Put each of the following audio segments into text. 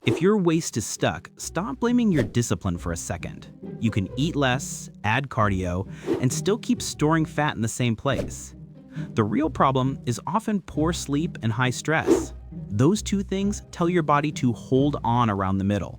If your waist is stuck, stop blaming your discipline for a second. You can eat less, add cardio, and still keep storing fat in the same place. The real problem is often poor sleep and high stress. Those two things tell your body to hold on around the middle.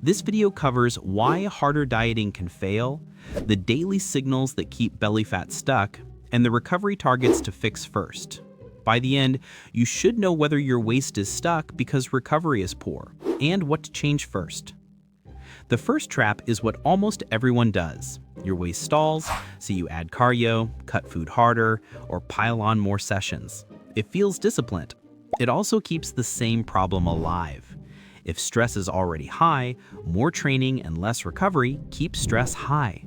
This video covers why harder dieting can fail, the daily signals that keep belly fat stuck, and the recovery targets to fix first. By the end, you should know whether your waist is stuck because recovery is poor, and what to change first. The first trap is what almost everyone does. Your waist stalls, so you add cardio, cut food harder, or pile on more sessions. It feels disciplined. It also keeps the same problem alive. If stress is already high, more training and less recovery keep stress high.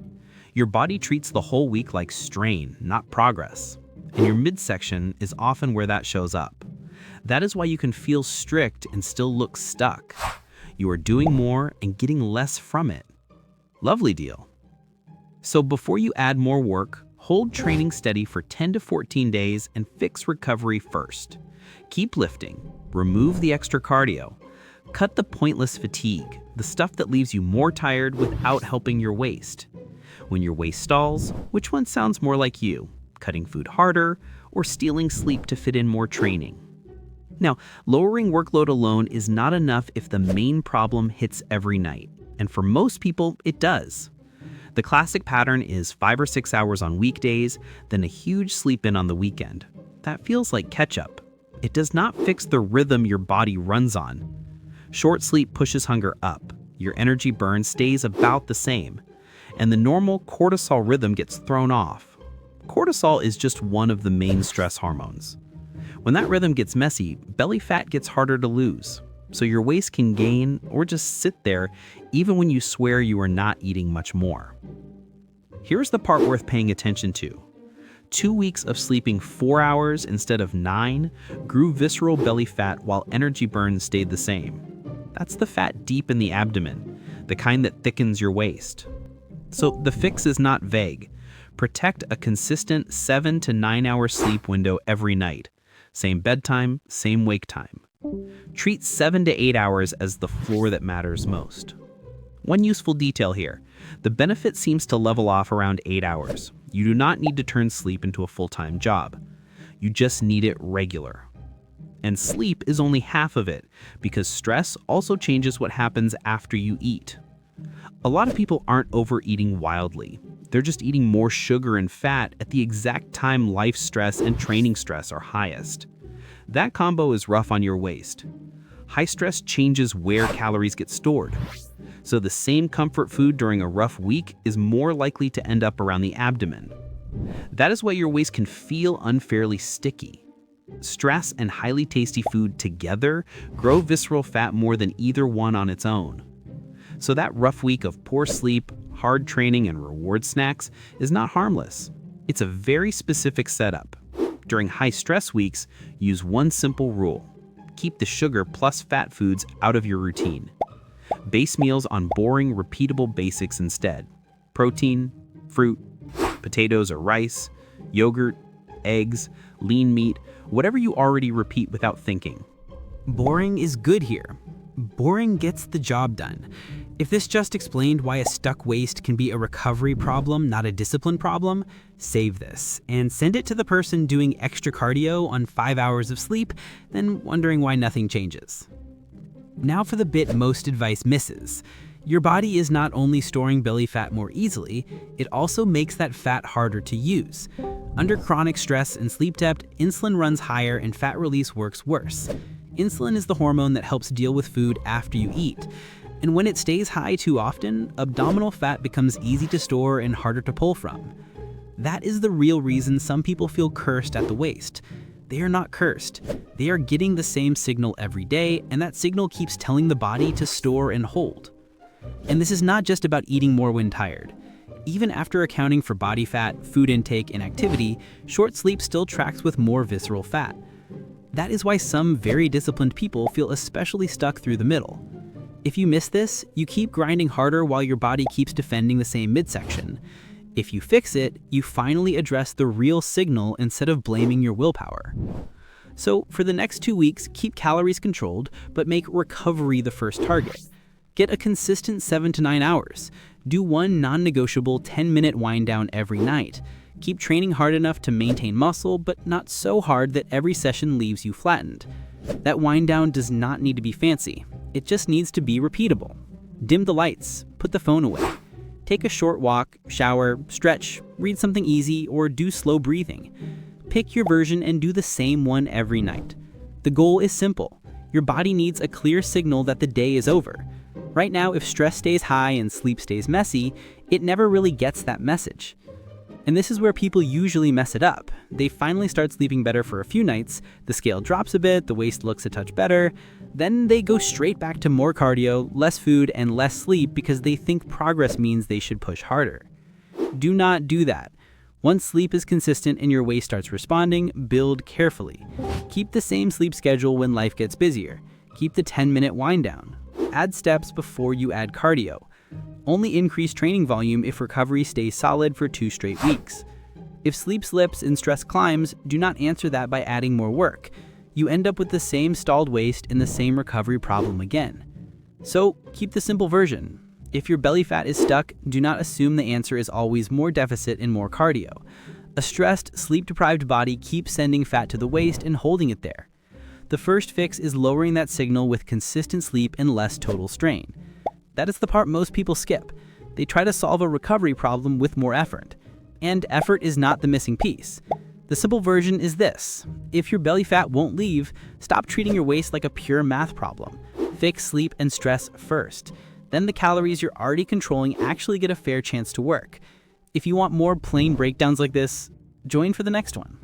Your body treats the whole week like strain, not progress. And your midsection is often where that shows up. That is why you can feel strict and still look stuck. You are doing more and getting less from it. Lovely deal. So before you add more work, hold training steady for 10 to 14 days and fix recovery first. Keep lifting, remove the extra cardio, cut the pointless fatigue, the stuff that leaves you more tired without helping your waist. When your waist stalls, which one sounds more like you? Cutting food harder, or stealing sleep to fit in more training? Now, lowering workload alone is not enough if the main problem hits every night, and for most people, it does. The classic pattern is 5 or 6 hours on weekdays, then a huge sleep in on the weekend. That feels like catch-up. It does not fix the rhythm your body runs on. Short sleep pushes hunger up, your energy burn stays about the same, and the normal cortisol rhythm gets thrown off. Cortisol is just one of the main stress hormones. When that rhythm gets messy, belly fat gets harder to lose, so your waist can gain or just sit there even when you swear you are not eating much more. Here's the part worth paying attention to. 2 weeks of sleeping 4 hours instead of 9 grew visceral belly fat while energy burn stayed the same. That's the fat deep in the abdomen, the kind that thickens your waist. So the fix is not vague. Protect a consistent 7 to 9 hour sleep window every night. Same bedtime, same wake time. Treat 7 to 8 hours as the floor that matters most. One useful detail here. The benefit seems to level off around 8 hours. You do not need to turn sleep into a full-time job. You just need it regular. And sleep is only half of it, because stress also changes what happens after you eat. A lot of people aren't overeating wildly. They're just eating more sugar and fat at the exact time life stress and training stress are highest. That combo is rough on your waist. High stress changes where calories get stored. So the same comfort food during a rough week is more likely to end up around the abdomen. That is why your waist can feel unfairly sticky. Stress and highly tasty food together grow visceral fat more than either one on its own. So that rough week of poor sleep, hard training, and reward snacks is not harmless. It's a very specific setup. During high stress weeks, use one simple rule. Keep the sugar plus fat foods out of your routine. Base meals on boring, repeatable basics instead. Protein, fruit, potatoes or rice, yogurt, eggs, lean meat, whatever you already repeat without thinking. Boring is good here. Boring gets the job done. If this just explained why a stuck waist can be a recovery problem, not a discipline problem, save this and send it to the person doing extra cardio on 5 hours of sleep, then wondering why nothing changes. Now for the bit most advice misses. Your body is not only storing belly fat more easily, it also makes that fat harder to use. Under chronic stress and sleep debt, insulin runs higher and fat release works worse. Insulin is the hormone that helps deal with food after you eat. And when it stays high too often, abdominal fat becomes easy to store and harder to pull from. That is the real reason some people feel cursed at the waist. They are not cursed. They are getting the same signal every day, and that signal keeps telling the body to store and hold. And this is not just about eating more when tired. Even after accounting for body fat, food intake, and activity, short sleep still tracks with more visceral fat. That is why some very disciplined people feel especially stuck through the middle. If you miss this, you keep grinding harder while your body keeps defending the same midsection. If you fix it, you finally address the real signal instead of blaming your willpower. So for the next 2 weeks, keep calories controlled, but make recovery the first target. Get a consistent 7 to 9 hours. Do one non-negotiable 10-minute wind down every night. Keep training hard enough to maintain muscle, but not so hard that every session leaves you flattened. That wind down does not need to be fancy. It just needs to be repeatable. Dim the lights, put the phone away. Take a short walk, shower, stretch, read something easy, or do slow breathing. Pick your version and do the same one every night. The goal is simple. Your body needs a clear signal that the day is over. Right now, if stress stays high and sleep stays messy, it never really gets that message. And this is where people usually mess it up. They finally start sleeping better for a few nights, the scale drops a bit, the waist looks a touch better, then they go straight back to more cardio, less food, and less sleep because they think progress means they should push harder. Do not do that. Once sleep is consistent and your waist starts responding, build carefully. Keep the same sleep schedule when life gets busier. Keep the 10-minute wind down. Add steps before you add cardio. Only increase training volume if recovery stays solid for 2 straight weeks. If sleep slips and stress climbs, do not answer that by adding more work. You end up with the same stalled waist and the same recovery problem again. So keep the simple version. If your belly fat is stuck, do not assume the answer is always more deficit and more cardio. A stressed, sleep-deprived body keeps sending fat to the waist and holding it there. The first fix is lowering that signal with consistent sleep and less total strain. That is the part most people skip. They try to solve a recovery problem with more effort. And effort is not the missing piece. The simple version is this. If your belly fat won't leave, stop treating your waist like a pure math problem. Fix sleep and stress first. Then the calories you're already controlling actually get a fair chance to work. If you want more plain breakdowns like this, join for the next one.